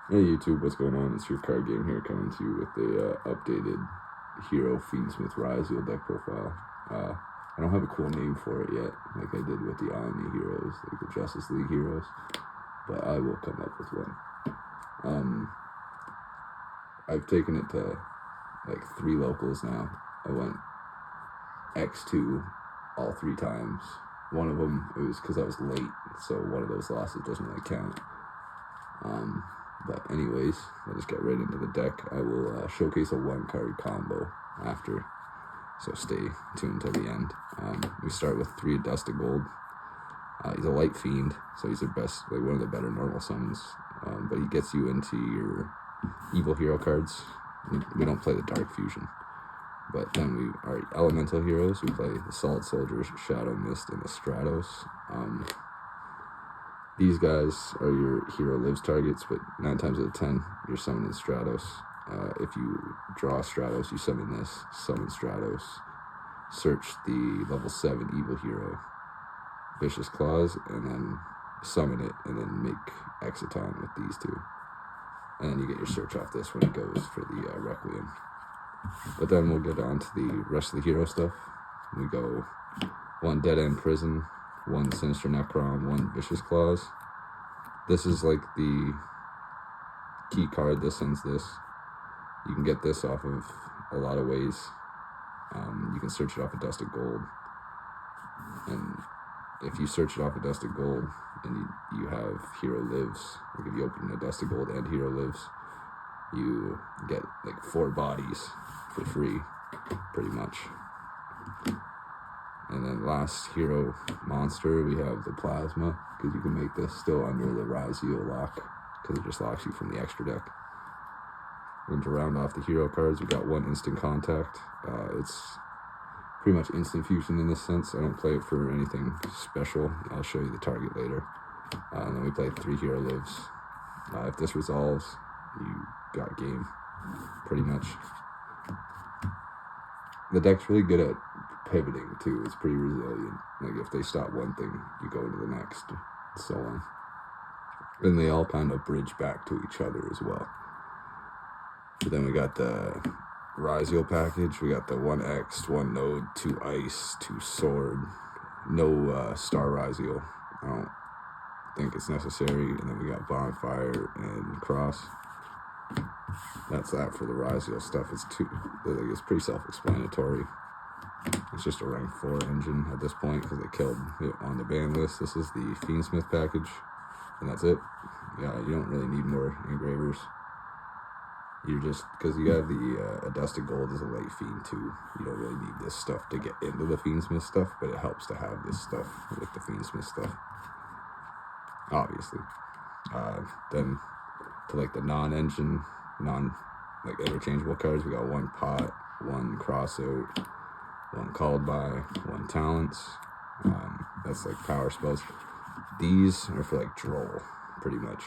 Hey YouTube, what's going on? It's your card game here, coming to you with the updated Hero Fiendsmith Ryzeal Deck Profile. I don't have a cool name for it yet, like I did with the Omni Heroes, like the Justice League Heroes, but I will come up with one. I've taken it to like 3 locals now. I went X2 all 3 times. One of them, it was because I was late, so one of those losses doesn't really count. But anyways, I'll just get right into the deck. I will showcase a 1-card combo after, so stay tuned till the end. We start with 3 Dusted Gold. He's a light fiend, so he's the best, like one of the better normal summons. But he gets you into your evil hero cards. We don't play the Dark Fusion. But then our elemental heroes, we play the Solid Soldiers, Shadow Mist, and the Stratos. These guys are your hero lives targets, but 9 times out of 10, you're summoning Stratos. If you draw Stratos, you summon this, summon Stratos, search the level 7 evil hero, Vicious Claws, and then summon it, and then make Exciton with these 2. And then you get your search off this when it goes for the Requiem. But then we'll get on to the rest of the hero stuff. We go 1 Dead End Prison, 1 Sinister Necron, 1 Vicious Claws. This is like the key card. This sends this. You can get this off of a lot of ways. You can search it off of Dusted Gold. And if you search it off of Dusted Gold and you have Hero Lives, like if you open a Dusted Gold and Hero Lives, you get like 4 bodies for free, pretty much. And then last hero monster, we have the Plasma, because you can make this still under the Ryzeal lock, because it just locks you from the extra deck. And to round off the hero cards, we got 1 Instant Contact. It's pretty much instant fusion in this sense. I don't play it for anything special. I'll show you the target later. And then we play 3 Hero Lives. If this resolves, you got game, pretty much. The deck's really good at pivoting too. It's pretty resilient. Like if they stop one thing, you go to the next, so on. And they all kind of bridge back to each other as well. But then we got the Ryzeal package. We got the 1 X, 1 Node, 2 Ice, 2 Sword. No Star Ryzeal. I don't think it's necessary. And then we got Bonfire and Cross. That's that for the Ryzeal stuff. It's pretty self-explanatory. It's just a rank 4 engine at this point because they killed it on the ban list. This is the Fiendsmith package, and that's it. Yeah, you don't really need more engravers. You're just, because you have the Dusted Gold as a light fiend too. You don't really need this stuff to get into the Fiendsmith stuff, but it helps to have this stuff with the Fiendsmith stuff, obviously. Then to like the non-engine, like interchangeable cards, we got 1 Pot, 1 Crossout, 1 Called By, 1 Talents. That's like power spells. These are for like Droll, pretty much,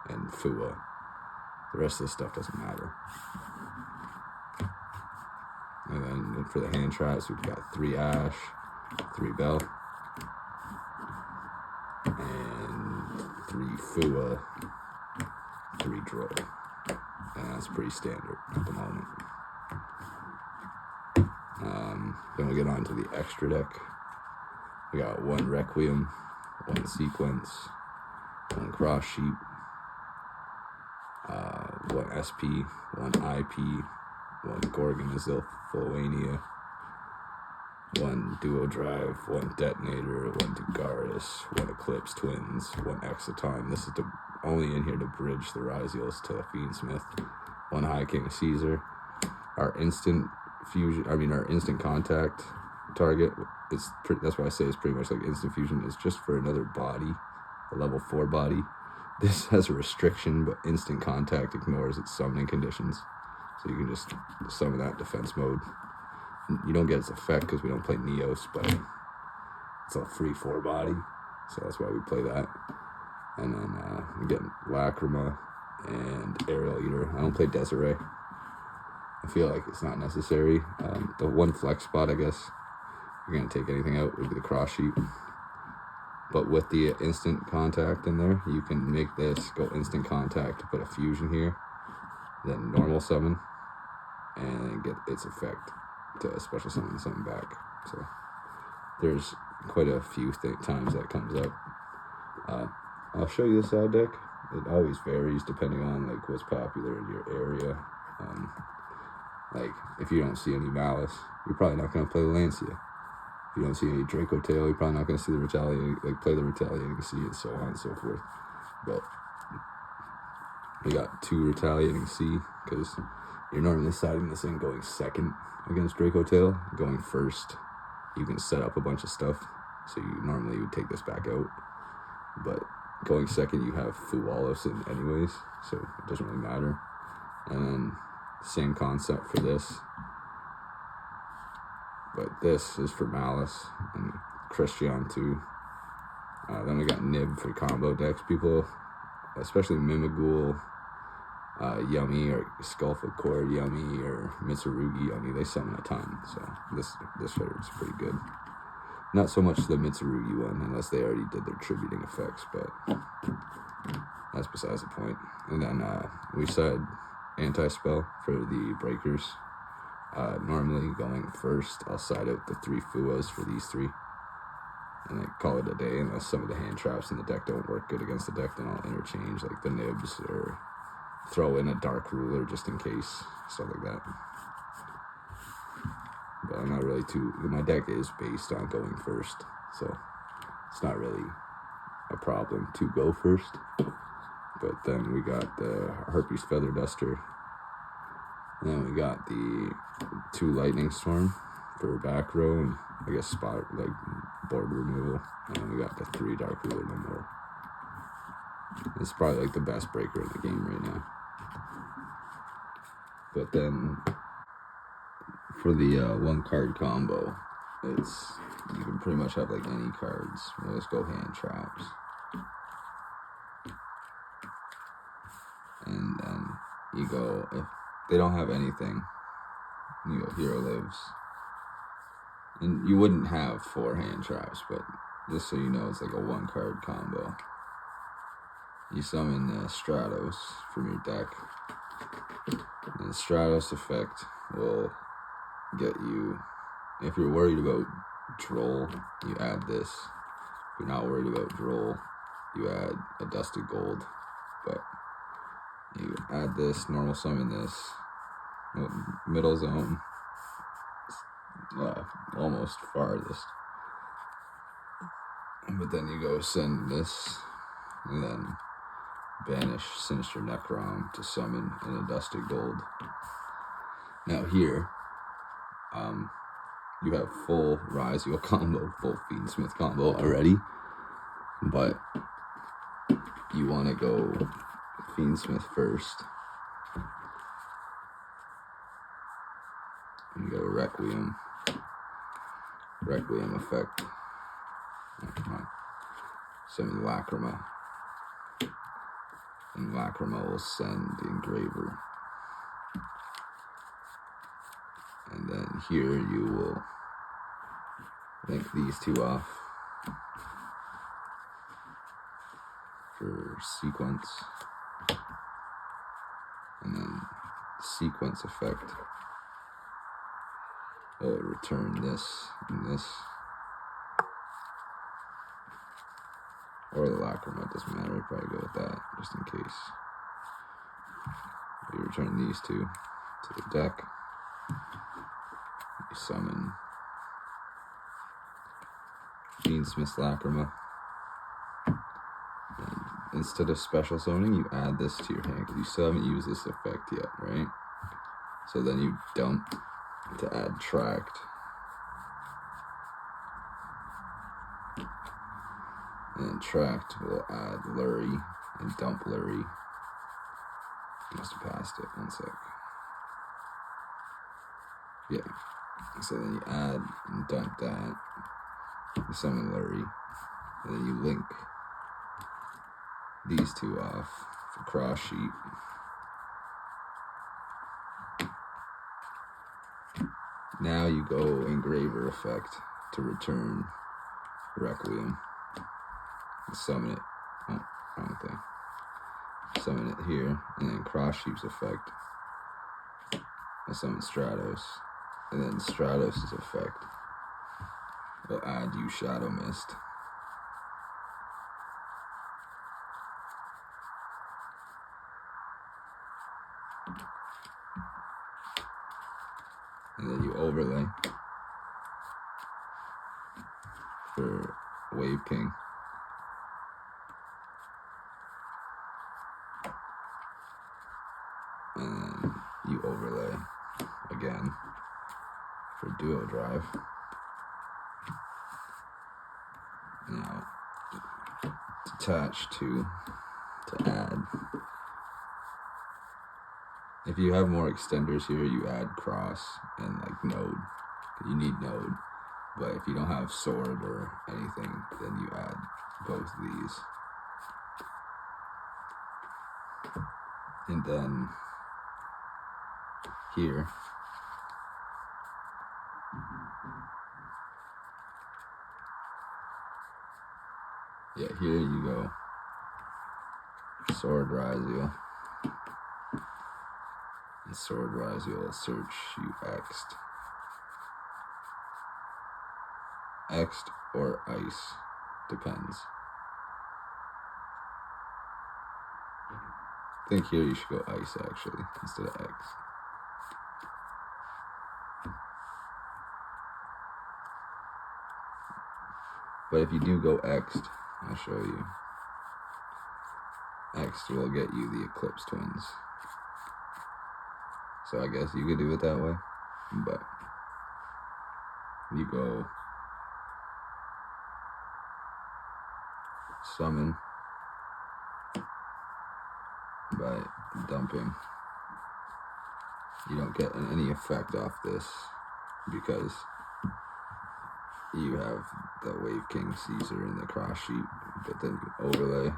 and Fua. The rest of this stuff doesn't matter. And then for the hand traps, we've got 3 Ash, 3 Bell, and 3 Fua, 3 Droll. And that's pretty standard at the moment. Then we get on to the extra deck. We got 1 Requiem, 1 Sequence, 1 Cross Sheep, 1 SP, 1 IP, 1 Gorgon Azil Fulwania, 1 Duo Drive, 1 Detonator, 1 Dugaris, 1 Eclipse Twins, 1 Exciton. This is only in here to bridge the Ryzeals to the Fiendsmith. 1 High King Caesar. Our instant fusion, our instant contact target, that's why I say it's pretty much like instant fusion. It's just for another body, a level 4 body. This has a restriction, but instant contact ignores its summoning conditions. So you can just summon that defense mode. You don't get its effect because we don't play Neos, but it's a free 4 body. So that's why we play that. And then we get Lacrima and Aerial Eater. I don't play Desiree. I feel like it's not necessary. The 1 flex spot, I guess, if you're going to take anything out, would be the Cross Sheep. But with the instant contact in there, you can make this go instant contact to put a fusion here, then normal summon, and get its effect to special summon something back. So there's quite a few times that comes up. I'll show you the side deck. It always varies depending on like what's popular in your area. Like if you don't see any Malice, you're probably not going to play the Lancia. If you don't see any Draco Tail, you're probably not going to see the Retaliating, like play the Retaliating Sea, and so on and so forth. But we got 2 Retaliating Sea because you're normally siding this in going second against Draco Tail. Going first, you can set up a bunch of stuff, so you normally would take this back out. But going second, you have Fuwalos in anyways, so it doesn't really matter. And then same concept for this. But this is for Malice and Christian too. Then we got Nib for combo decks. People, especially Mimighoul, Yummy, or Skullfoot Cord Yummy, or Mitsurugi Yummy, they summon a ton. So this is pretty good. Not so much the Mitsurugi one, unless they already did their tributing effects, but that's besides the point. And then we said anti-spell for the breakers. Normally going first, I'll side out the 3 Fuas for these 3. And then call it a day, unless some of the hand traps in the deck don't work good against the deck, then I'll interchange like the Nibs, or throw in a Dark Ruler just in case, stuff like that. But I'm not really my deck is based on going first, so it's not really a problem to go first. But then we got the Herpes Feather Duster. And then we got the 2 Lightning Storm for back row, and I guess spot, like, board removal. And then we got the 3 Dark Ruler no more. It's probably like the best breaker in the game right now. But then for the 1 card combo, you can pretty much have like any cards. We'll just go hand traps. And then you go, if they don't have anything, you go Hero Lives. And you wouldn't have 4 hand traps, but just so you know, it's like a 1 card combo. You summon Stratos from your deck. And the Stratos effect will get you, if you're worried about Droll, you add this. If you're not worried about Droll, you add a Dusted Gold. But you add this, normal summon this, middle zone, almost farthest. But then you go send this, and then banish Sinister Necrom to summon in a Dusted Gold. Now here, you have full Ryzeal combo, full Fiendsmith combo already, but you want to go Fiendsmith first. You go Requiem effect. Oh, come on. Summon Lacrima. And Lacrima will send Engraver. And then here you will link these 2 off for sequence. And then sequence effect. Return this and this. Or the Lacrima, it doesn't matter, I'd probably go with that, just in case. You return these 2 to the deck. You summon Fiendsmith Lacrima. And instead of special summoning, you add this to your hand, because you still haven't used this effect yet, right? So then you dump to add Tract. And Tract will add Lurie and dump Lurie. Must have passed it, 1 sec. Yeah. So then you add and dump that. You summon Lurie. And then you link these 2 off for cross sheet. Now you go Engraver effect to return Requiem. summon it. Oh, wrong thing. Summon it here, and then Cross Sheep's effect. I summon Stratos, and then Stratos' effect will add you Shadow Mist. And then you overlay for Wave King. And then you overlay again for Duo Drive. Now, detach to add. If you have more extenders here, you add Cross and like Node. You need Node. But if you don't have Sword or anything, then you add both these. And then here, yeah, here you go. Sword Ryzeal. And Sword Ryzeal will search you X'd. X'd or Ice, depends. I think here you should go Ice actually, instead of X. But if you do go X'd, I'll show you. X'd will get you the Eclipse Twins. So I guess you could do it that way, but you go summon by dumping. You don't get any effect off this because you have the Wave King Caesar and the Cross Sheep, but then you overlay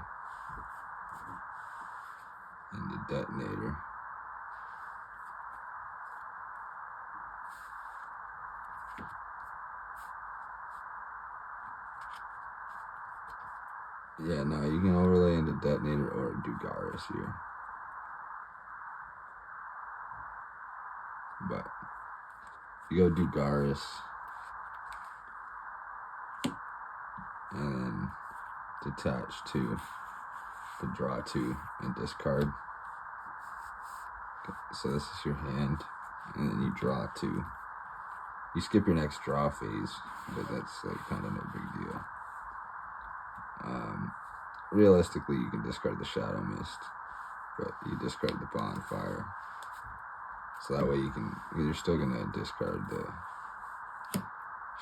and the Detonator. Yeah, no, you can overlay into Detonator or do Garrus here. But if you go do Garrus and then detach to draw 2 and discard. Okay, so this is your hand, and then you draw 2. You skip your next draw phase, but that's like kind of no big deal. Realistically, you can discard the Shadow Mist, but you discard the Bonfire. So that way you're still gonna discard the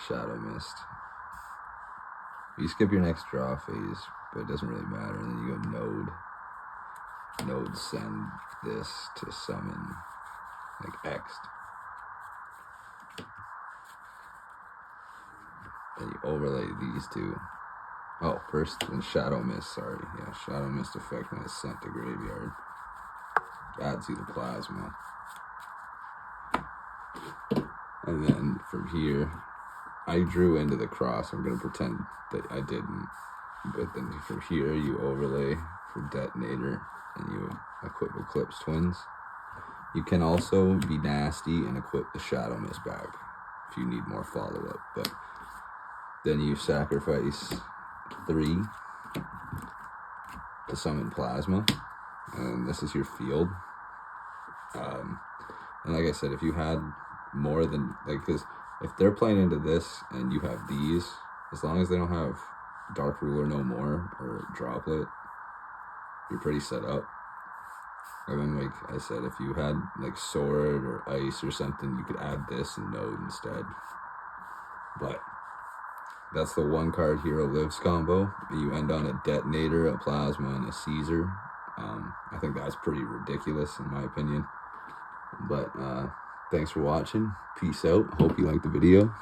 Shadow Mist. You skip your next draw phase, but it doesn't really matter. And then you go Node. Node send this to summon, like X'd. Then you overlay these two. Oh, first in Shadow Mist, sorry. Yeah, Shadow Mist effect when it's sent to graveyard. Adds you the Plasma. And then from here, I drew into the Cross. I'm going to pretend that I didn't. But then from here, you overlay for Detonator, and you equip Eclipse Twins. You can also be nasty and equip the Shadow Mist back if you need more follow-up. But then you sacrifice 3 to summon Plasma, and this is your field. And like I said, if you had more than, like, because if they're playing into this and you have these, as long as they don't have Dark Ruler no more or Droplet, you're pretty set up. And then, like I said, if you had like Sword or Ice or something, you could add this and Node instead. But that's the 1-card Hero Lives combo. You end on a Detonator, a Plasma, and a Caesar. I think that's pretty ridiculous in my opinion. But thanks for watching. Peace out. Hope you liked the video,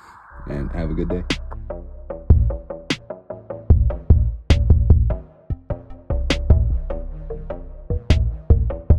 and have a good day.